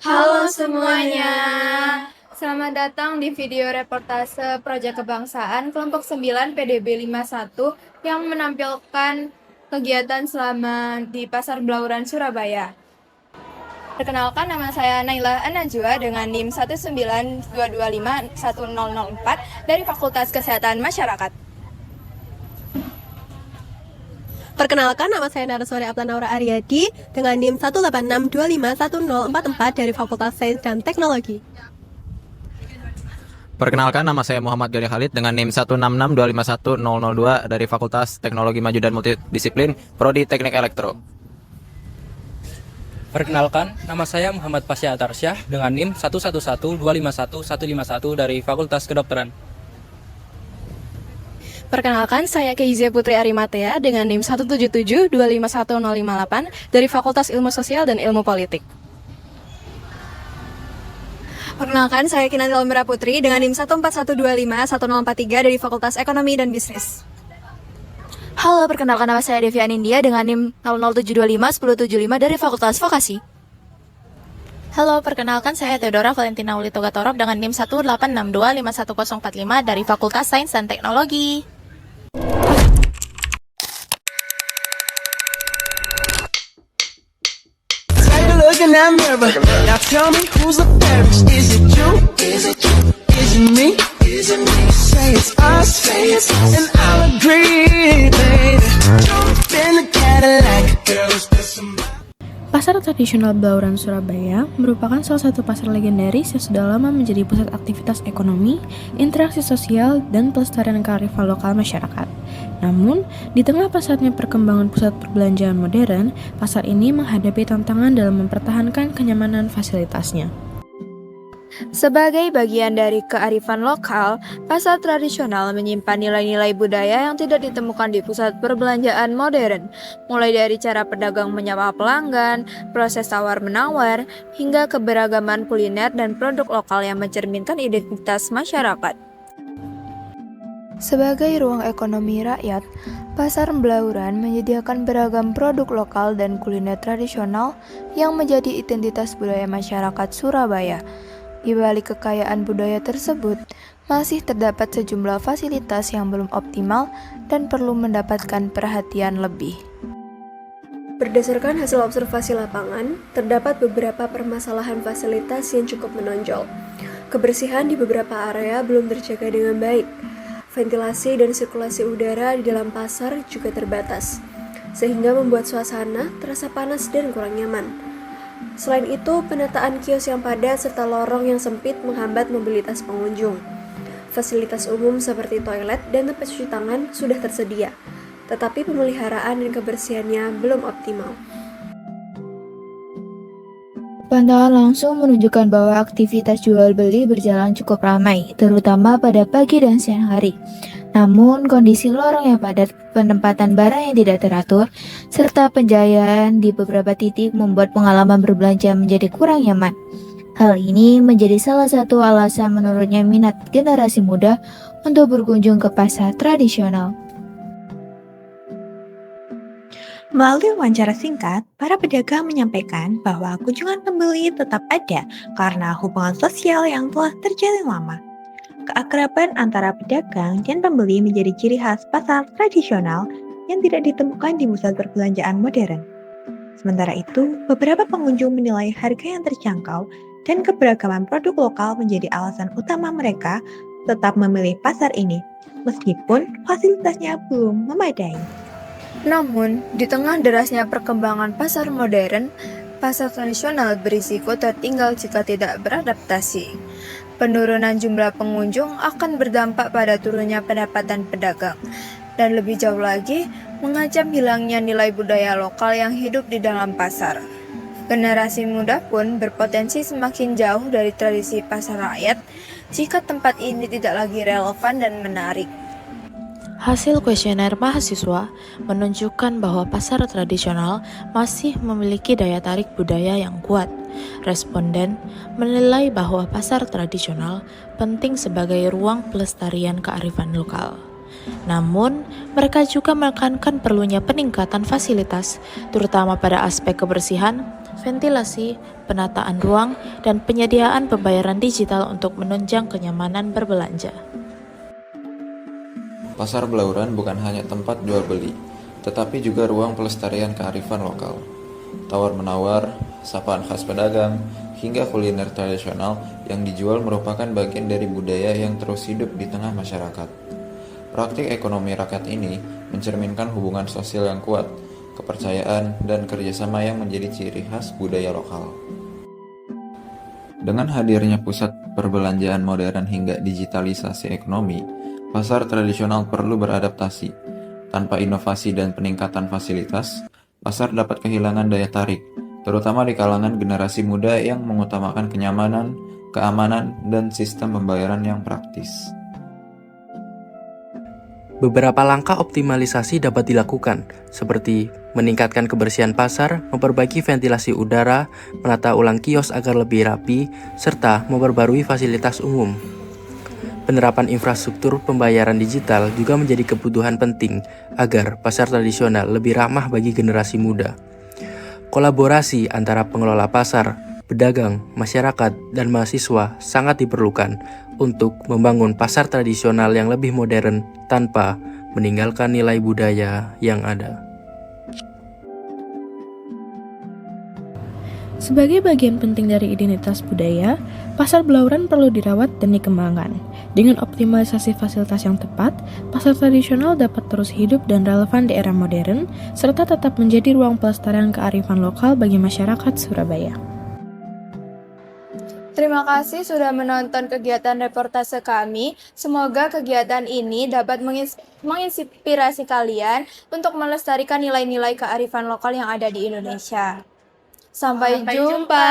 Halo semuanya, selamat datang di video reportase Proyek Kebangsaan kelompok 9 PDB 51 yang menampilkan kegiatan selama di Pasar Blauran, Surabaya. Perkenalkan, nama saya Naila Anajwa dengan NIM 192251004 dari Fakultas Kesehatan Masyarakat. Perkenalkan, nama saya Naraswari Aplanaura Aryadi dengan NIM 186251044 dari Fakultas Sains dan Teknologi. Perkenalkan, nama saya Muhammad Gali Khalid dengan NIM 166251002 dari Fakultas Teknologi Maju dan Multidisiplin, Prodi Teknik Elektro. Perkenalkan, nama saya Muhammad Pasya Atarsyah dengan NIM 111251151 dari Fakultas Kedokteran. Perkenalkan, saya Keize Putri Arimatea dengan NIM 177251058 dari Fakultas Ilmu Sosial dan Ilmu Politik. Perkenalkan, saya Kinanti Almira Putri dengan NIM 141251043 dari Fakultas Ekonomi dan Bisnis. Halo, perkenalkan, nama saya Devi Anindya dengan NIM 007251075 dari Fakultas Vokasi. Halo, perkenalkan, saya Theodora Valentina Ulito Gatorop dengan NIM 186251045 dari Fakultas Sains dan Teknologi. Take a look in that mirror. Now tell me who's the fairest? Is it you? Is it you? Is it me? Is it me? Say it's us, and I'll agree, baby. Jump in the Cadillac, girl, is this somebody? Pasar tradisional Blauran Surabaya merupakan salah satu pasar legendaris yang sudah lama menjadi pusat aktivitas ekonomi, interaksi sosial, dan pelestarian kearifan lokal masyarakat. Namun, di tengah pesatnya perkembangan pusat perbelanjaan modern, pasar ini menghadapi tantangan dalam mempertahankan kenyamanan fasilitasnya. Sebagai bagian dari kearifan lokal, pasar tradisional menyimpan nilai-nilai budaya yang tidak ditemukan di pusat perbelanjaan modern, mulai dari cara pedagang menyapa pelanggan, proses tawar-menawar, hingga keberagaman kuliner dan produk lokal yang mencerminkan identitas masyarakat. Sebagai ruang ekonomi rakyat, Pasar Blauran menyediakan beragam produk lokal dan kuliner tradisional yang menjadi identitas budaya masyarakat Surabaya. Di balik kekayaan budaya tersebut, masih terdapat sejumlah fasilitas yang belum optimal dan perlu mendapatkan perhatian lebih. Berdasarkan hasil observasi lapangan, terdapat beberapa permasalahan fasilitas yang cukup menonjol. Kebersihan di beberapa area belum terjaga dengan baik. Ventilasi dan sirkulasi udara di dalam pasar juga terbatas, sehingga membuat suasana terasa panas dan kurang nyaman. Selain itu, penataan kios yang padat serta lorong yang sempit menghambat mobilitas pengunjung. Fasilitas umum seperti toilet dan tempat cuci tangan sudah tersedia, tetapi pemeliharaan dan kebersihannya belum optimal. Pantauan langsung menunjukkan bahwa aktivitas jual beli berjalan cukup ramai, terutama pada pagi dan siang hari. Namun, kondisi lorong yang padat, penempatan barang yang tidak teratur, serta penjayaan di beberapa titik membuat pengalaman berbelanja menjadi kurang nyaman. Hal ini menjadi salah satu alasan menurunnya minat generasi muda untuk berkunjung ke pasar tradisional. Melalui wawancara singkat, para pedagang menyampaikan bahwa kunjungan pembeli tetap ada karena hubungan sosial yang telah terjalin lama. Keakraban antara pedagang dan pembeli menjadi ciri khas pasar tradisional yang tidak ditemukan di pusat perbelanjaan modern. Sementara itu, beberapa pengunjung menilai harga yang terjangkau dan keberagaman produk lokal menjadi alasan utama mereka tetap memilih pasar ini, meskipun fasilitasnya belum memadai. Namun, di tengah derasnya perkembangan pasar modern, pasar tradisional berisiko tertinggal jika tidak beradaptasi. Penurunan jumlah pengunjung akan berdampak pada turunnya pendapatan pedagang, dan lebih jauh lagi, mengancam hilangnya nilai budaya lokal yang hidup di dalam pasar. Generasi muda pun berpotensi semakin jauh dari tradisi pasar rakyat jika tempat ini tidak lagi relevan dan menarik. Hasil kuesioner mahasiswa menunjukkan bahwa pasar tradisional masih memiliki daya tarik budaya yang kuat. Responden menilai bahwa pasar tradisional penting sebagai ruang pelestarian kearifan lokal. Namun, mereka juga menekankan perlunya peningkatan fasilitas, terutama pada aspek kebersihan, ventilasi, penataan ruang, dan penyediaan pembayaran digital untuk menunjang kenyamanan berbelanja. Pasar Blauran bukan hanya tempat jual beli, tetapi juga ruang pelestarian kearifan lokal. Tawar-menawar, sapaan khas pedagang, hingga kuliner tradisional yang dijual merupakan bagian dari budaya yang terus hidup di tengah masyarakat. Praktik ekonomi rakyat ini mencerminkan hubungan sosial yang kuat, kepercayaan, dan kerjasama yang menjadi ciri khas budaya lokal. Dengan hadirnya pusat perbelanjaan modern hingga digitalisasi ekonomi, pasar tradisional perlu beradaptasi. Tanpa inovasi dan peningkatan fasilitas, pasar dapat kehilangan daya tarik, terutama di kalangan generasi muda yang mengutamakan kenyamanan, keamanan, dan sistem pembayaran yang praktis. Beberapa langkah optimalisasi dapat dilakukan, seperti meningkatkan kebersihan pasar, memperbaiki ventilasi udara, menata ulang kios agar lebih rapi, serta memperbarui fasilitas umum. Penerapan infrastruktur pembayaran digital juga menjadi kebutuhan penting agar pasar tradisional lebih ramah bagi generasi muda. Kolaborasi antara pengelola pasar, pedagang, masyarakat, dan mahasiswa sangat diperlukan untuk membangun pasar tradisional yang lebih modern tanpa meninggalkan nilai budaya yang ada. Sebagai bagian penting dari identitas budaya, pasar Blauran perlu dirawat dan dikembangkan. Dengan optimalisasi fasilitas yang tepat, pasar tradisional dapat terus hidup dan relevan di era modern, serta tetap menjadi ruang pelestarian kearifan lokal bagi masyarakat Surabaya. Terima kasih sudah menonton kegiatan reportase kami. Semoga kegiatan ini dapat menginspirasi kalian untuk melestarikan nilai-nilai kearifan lokal yang ada di Indonesia. Sampai jumpa.